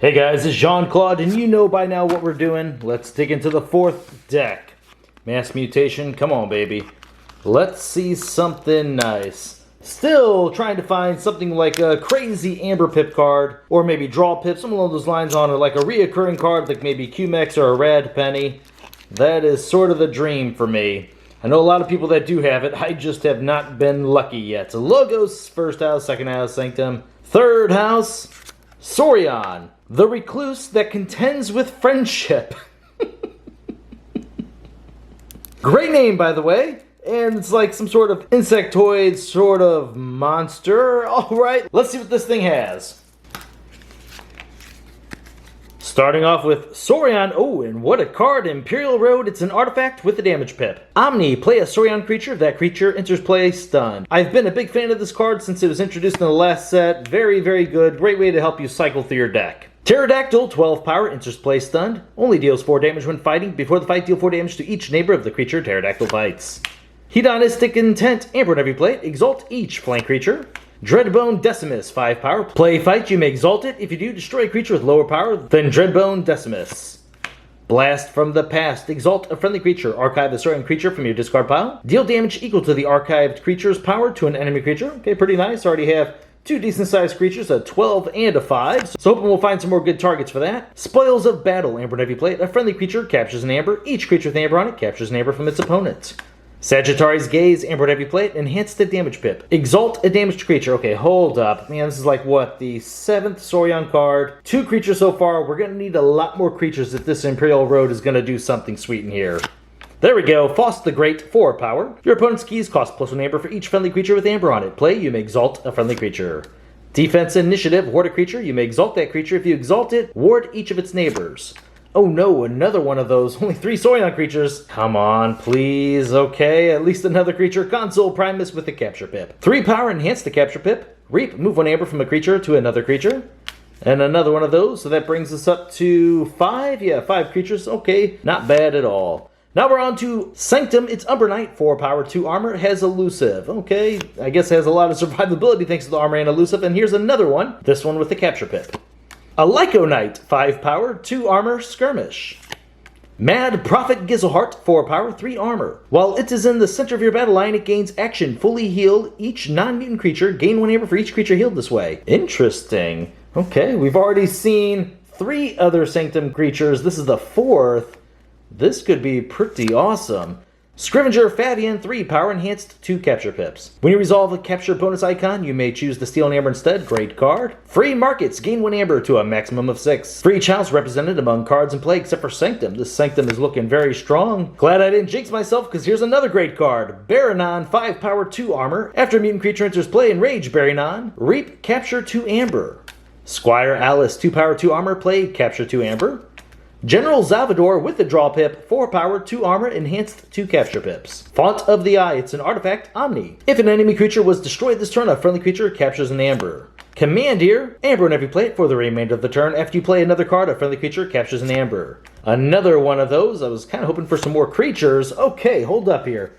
Hey guys, it's Jean-Claude, and you know by now what we're doing. Let's dig into the fourth deck. Mass Mutation, come on baby. Let's see something nice. Still trying to find something like a crazy Amber Pip card, or maybe Draw Pip, something along those lines on, or like a reoccurring card like maybe QMEX or a Rad Penny. That is sort of the dream for me. I know a lot of people that do have it, I just have not been lucky yet. Logos, first house, second house, Sanctum. Third house, Saurian, the recluse that contends with friendship. Great name, by the way. And it's like some sort of insectoid sort of monster. Alright, let's see what this thing has. Starting off with Saurian. Oh, and what a card. Imperial Road. It's an artifact with a damage pip. Omni. Play a Saurian creature. That creature enters play stunned. I've been a big fan of this card since it was introduced in the last set. Very, very good. Great way to help you cycle through your deck. Pterodactyl, 12 power, enters play stunned. Only deals 4 damage when fighting. Before the fight, deal 4 damage to each neighbor of the creature Pterodactyl fights. Hedonistic Intent. Amber on every plate. Exalt each flank creature. Dreadbone Decimus, 5 power. Play fight, you may exalt it. If you do, destroy a creature with lower power than Dreadbone Decimus. Blast from the Past. Exalt a friendly creature. Archive a Saurian creature from your discard pile. Deal damage equal to the archived creature's power to an enemy creature. Okay, pretty nice. Already have 2 decent-sized creatures, a 12 and a 5. So hoping we'll find some more good targets for that. Spoils of Battle. Amber on every plate. A friendly creature captures an amber. Each creature with amber on it captures an amber from its opponent. Sagittarius Gaze, Amber on every plate, enhance the damage pip. Exalt a damaged creature. Okay, hold up. Man, this is like, what, the 7th Saurian card. 2 creatures so far. We're going to need a lot more creatures if this Imperial Road is going to do something sweet in here. There we go. Faust the Great, 4 power. Your opponent's keys cost +1 amber for each friendly creature with amber on it. Play, you may exalt a friendly creature. Defense Initiative, ward a creature. You may exalt that creature. If you exalt it, ward each of its neighbors. Oh no, another one of those. Only 3 Saurian creatures. Come on, please. Okay, at least another creature. Console Primus with the capture pip. 3 power, enhance the capture pip. Reap, move 1 amber from a creature to another creature. And another one of those. So that brings us up to 5. Yeah, 5 creatures. Okay, not bad at all. Now we're on to Sanctum. It's Umber Knight, 4 power, 2 armor, has elusive. Okay, I guess it has a lot of survivability thanks to the armor and elusive. And here's another one. This one with the capture pip. A Lyco Knight, 5 power, 2 armor, skirmish. Mad Prophet Gizelheart, 4 power, 3 armor. While it is in the center of your battle line, it gains action. Fully heal each non-mutant creature. Gain 1 amber for each creature healed this way. Interesting. Okay, we've already seen 3 other Sanctum creatures. This is the 4th. This could be pretty awesome. Scrivenger Fabian, 3 power, enhanced 2 capture pips. When you resolve a capture bonus icon, you may choose to steal an amber instead. Great card. Free Markets, gain 1 amber to a maximum of 6. For each house represented among cards in play except for Sanctum. This Sanctum is looking very strong. Glad I didn't jinx myself because here's another great card. Baranon, 5 power, 2 armor. After a mutant creature enters play, enrage Baranon. Reap, capture 2 amber. Squire Alice, 2 power, 2 armor. Play, capture 2 amber. General Zavador with the draw pip, 4 power, 2 armor, enhanced 2 capture pips. Font of the Eye, it's an artifact, Omni. If an enemy creature was destroyed this turn, a friendly creature captures an amber. Commandeer, amber on every plate for the remainder of the turn. After you play another card, a friendly creature captures an amber. Another one of those. I was kind of hoping for some more creatures. Okay, hold up here.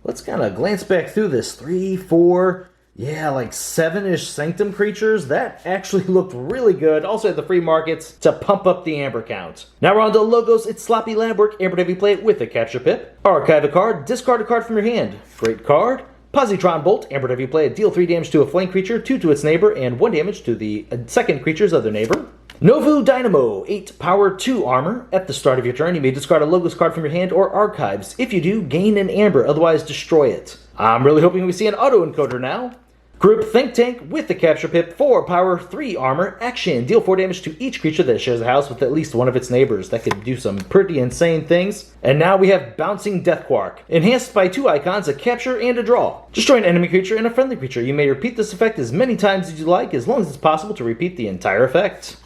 Let's kind of glance back through this. 3, 4... yeah, like 7-ish Sanctum creatures. That actually looked really good. Also had the free markets to pump up the amber count. Now we're on to Logos. It's Sloppy Lab Work, amber heavy plate with a capture pip. Archive a card, discard a card from your hand. Great card. Positron Bolt, amber heavy plate, deal 3 damage to a flank creature, 2 to its neighbor, and 1 damage to the second creature's other neighbor. Novu Dynamo, 8 power, 2 armor. At the start of your turn, you may discard a Logos card from your hand or archives. If you do, gain an amber, otherwise destroy it. I'm really hoping we see an auto-encoder now. Group Think Tank with the capture pip, 4 power, 3 armor, action. Deal 4 damage to each creature that shares a house with at least one of its neighbors. That could do some pretty insane things. And now we have Bouncing Death Quark. Enhanced by 2 icons, a capture and a draw. Destroy an enemy creature and a friendly creature. You may repeat this effect as many times as you like, as long as it's possible to repeat the entire effect.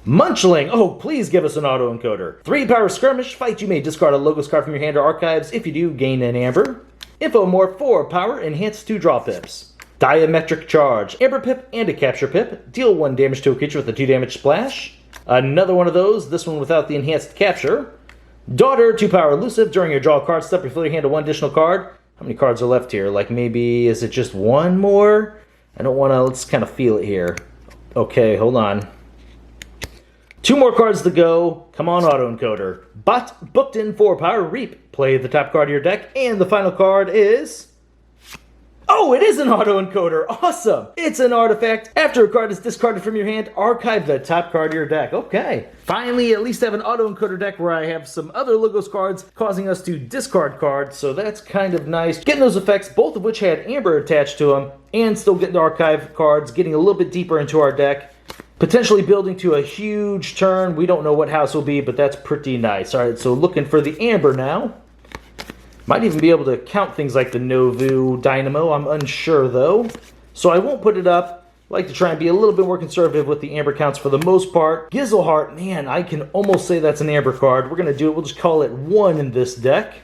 Munchling! Oh, please give us an auto-encoder. 3 power skirmish. Fight, you may discard a Logos card from your hand or archives. If you do, gain an amber. Infomorph, 4 power, enhance 2 draw pips. Diametric Charge, amber pip and a capture pip. Deal 1 damage to a creature with a 2 damage splash. Another one of those, this one without the enhanced capture. Daughter, 2 power elusive. During your draw card step, refill your hand to 1 additional card. How many cards are left here? Like maybe, is it just 1 more? I don't want to, let's kind of feel it here. Okay, hold on. 2 more cards to go. Come on, autoencoder. Bot booked in for Power Reap. Play the top card of your deck, and the final card is... Oh, it is an autoencoder. Awesome. It's an artifact. After a card is discarded from your hand, archive the top card of your deck. Okay. Finally, at least have an autoencoder deck where I have some other Logos cards causing us to discard cards, so that's kind of nice. Getting those effects, both of which had Amber attached to them, and still getting the archive cards, getting a little bit deeper into our deck. Potentially building to a huge turn. We don't know what house will be, but that's pretty nice. All right, so looking for the Amber now. Might even be able to count things like the Novu Dynamo. I'm unsure, though. So I won't put it up. I like to try and be a little bit more conservative with the Amber counts for the most part. Gizelheart, man, I can almost say that's an Amber card. We're going to do it. We'll just call it 1 in this deck.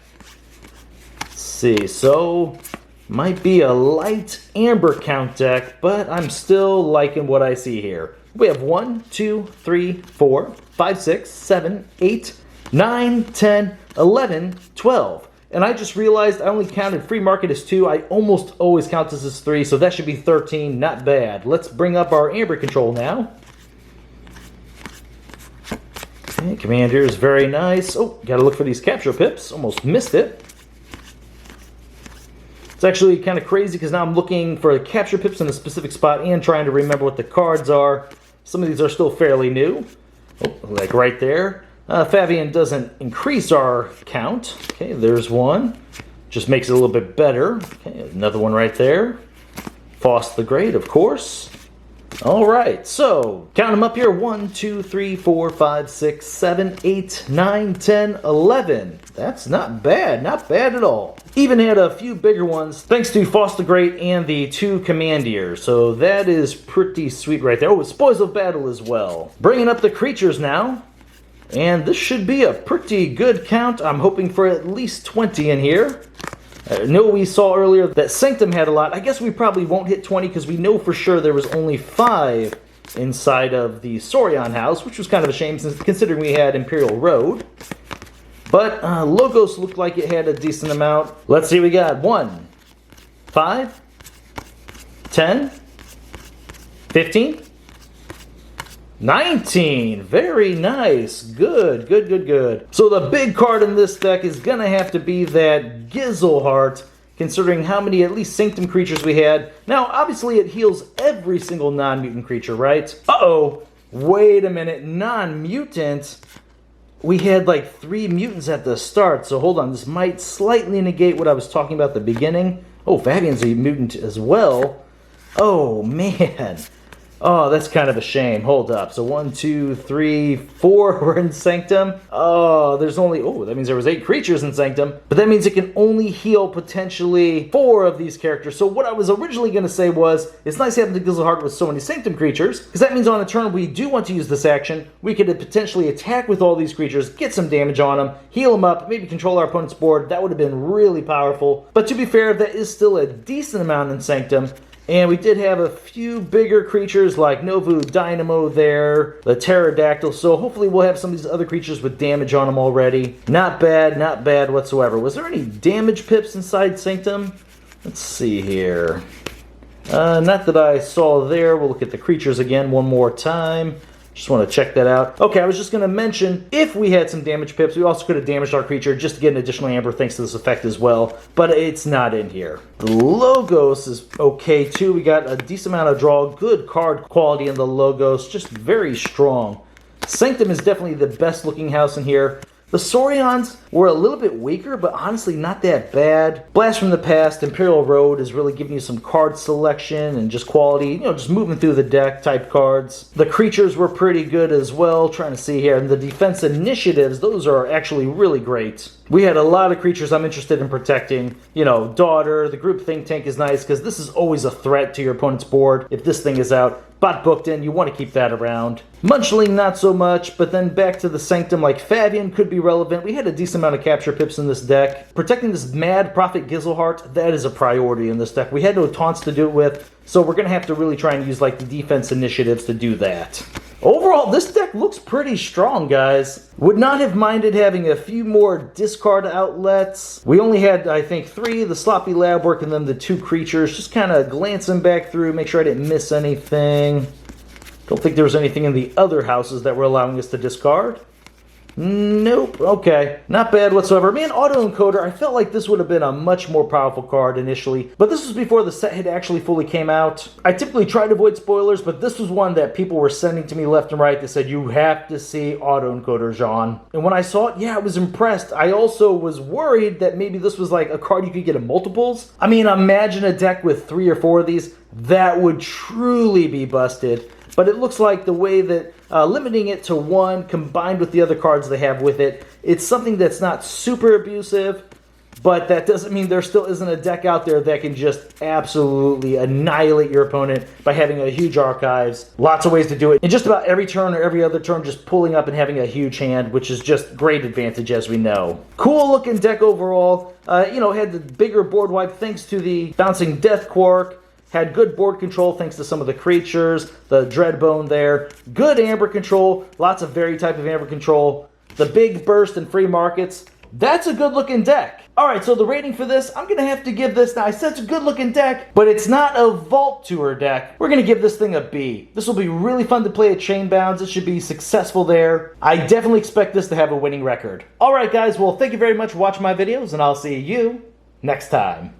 Let's see. So, might be a light Amber count deck, but I'm still liking what I see here. We have 1, 2, 3, 4, 5, 6, 7, 8, 9, 10, 11, 12. And I just realized I only counted free market as 2. I almost always count this as 3, so that should be 13. Not bad. Let's bring up our Amber control now. Okay, Commander is very nice. Oh, gotta look for these capture pips. Almost missed it. It's actually kind of crazy because now I'm looking for capture pips in a specific spot and trying to remember what the cards are. Some of these are still fairly new. Oh, like right there. Fabian doesn't increase our count. Okay, there's one. Just makes it a little bit better. Okay, another one right there. Faust the Great, of course. All right, so count them up here. 1, 2, 3, 4, 5, 6, 7, 8, 9, 10, 11. That's not bad. Not bad at all. Even had a few bigger ones thanks to Faust the Great and the 2 Commandeers. So that is pretty sweet right there. Oh, Spoils of Battle as well. Bringing up the creatures now. And this should be a pretty good count. I'm hoping for at least 20 in here. I know we saw earlier that Sanctum had a lot. I guess we probably won't hit 20 because we know for sure there was only 5 inside of the Saurian house, which was kind of a shame since considering we had Imperial Road. But Logos looked like it had a decent amount. Let's see, we got 1, 5, 10, 15, 19. Very nice. Good, good, good, good. So the big card in this deck is going to have to be that Gizelheart, considering how many at least Sanctum creatures we had. Now, obviously, it heals every single non-mutant creature, right? Uh-oh. Wait a minute. Non-mutant? We had like 3 mutants at the start, so hold on. This might slightly negate what I was talking about at the beginning. Oh, Fabian's a mutant as well. Oh, man. Oh, that's kind of a shame. Hold up. So 1, 2, 3, 4 were in Sanctum. Oh, there's only... Oh, that means there was 8 creatures in Sanctum. But that means it can only heal potentially 4 of these characters. So what I was originally going to say was, it's nice having the Gizelheart with so many Sanctum creatures, because that means on a turn we do want to use this action. We could potentially attack with all these creatures, get some damage on them, heal them up, maybe control our opponent's board. That would have been really powerful. But to be fair, that is still a decent amount in Sanctum. And we did have a few bigger creatures like Novu Dynamo there, the Pterodactyl, so hopefully we'll have some of these other creatures with damage on them already. Not bad whatsoever. Was there any damage pips inside Sanctum? Let's see here. Not that I saw there. We'll look at the creatures again one more time. Just want to check that out. Okay, I was just going to mention, if we had some damage pips, we also could have damaged our creature just to get an additional Amber thanks to this effect as well, but it's not in here. The Logos is okay too. We got a decent amount of draw, good card quality in the Logos, just very strong. Sanctum is definitely the best looking house in here. The Saurians were a little bit weaker, but honestly not that bad. Blast from the Past, Imperial Road is really giving you some card selection and just quality, you know, just moving through the deck type cards. The creatures were pretty good as well, trying to see here. And the defense initiatives, those are actually really great. We had a lot of creatures I'm interested in protecting. You know, Daughter, the group Think Tank is nice because this is always a threat to your opponent's board if this thing is out. Bot booked in, you want to keep that around. Munchling, not so much, but then back to the Sanctum, like Fabian could be relevant. We had a decent amount of capture pips in this deck. Protecting this Mad Prophet Gizelheart, that is a priority in this deck. We had no taunts to do it with, so we're going to have to really try and use like the defense initiatives to do that. Overall, this deck looks pretty strong, guys. Would not have minded having a few more discard outlets. We only had, I think, 3, the Sloppy Lab Work and then the 2 creatures. Just kind of glancing back through, make sure I didn't miss anything. Don't think there was anything in the other houses that were allowing us to discard. Nope. Okay. Not bad whatsoever. Man, autoencoder, I felt like this would have been a much more powerful card initially, but this was before the set had actually fully came out. I typically try to avoid spoilers, but this was one that people were sending to me left and right that said, you have to see autoencoder, Jean. And when I saw it, yeah, I was impressed. I also was worried that maybe this was like a card you could get in multiples. I mean, imagine a deck with 3 or 4 of these. That would truly be busted. But it looks like the way that limiting it to 1 combined with the other cards they have with it, it's something that's not super abusive, but that doesn't mean there still isn't a deck out there that can just absolutely annihilate your opponent by having a huge archives. Lots of ways to do it. And just about every turn or every other turn, just pulling up and having a huge hand, which is just great advantage as we know. Cool looking deck overall. You know, had the bigger board wipe thanks to the bouncing Death Quark. Had good board control thanks to some of the creatures, the Dreadbone there. Good Amber control, lots of varied type of Amber control. The big burst and free markets. That's a good looking deck. Alright, so the rating for this, I'm going to have to give this, now I said it's a good looking deck, but it's not a Vault Tour deck. We're going to give this thing a B. This will be really fun to play at Chainbounds. It should be successful there. I definitely expect this to have a winning record. Alright guys, well thank you very much for watching my videos, and I'll see you next time.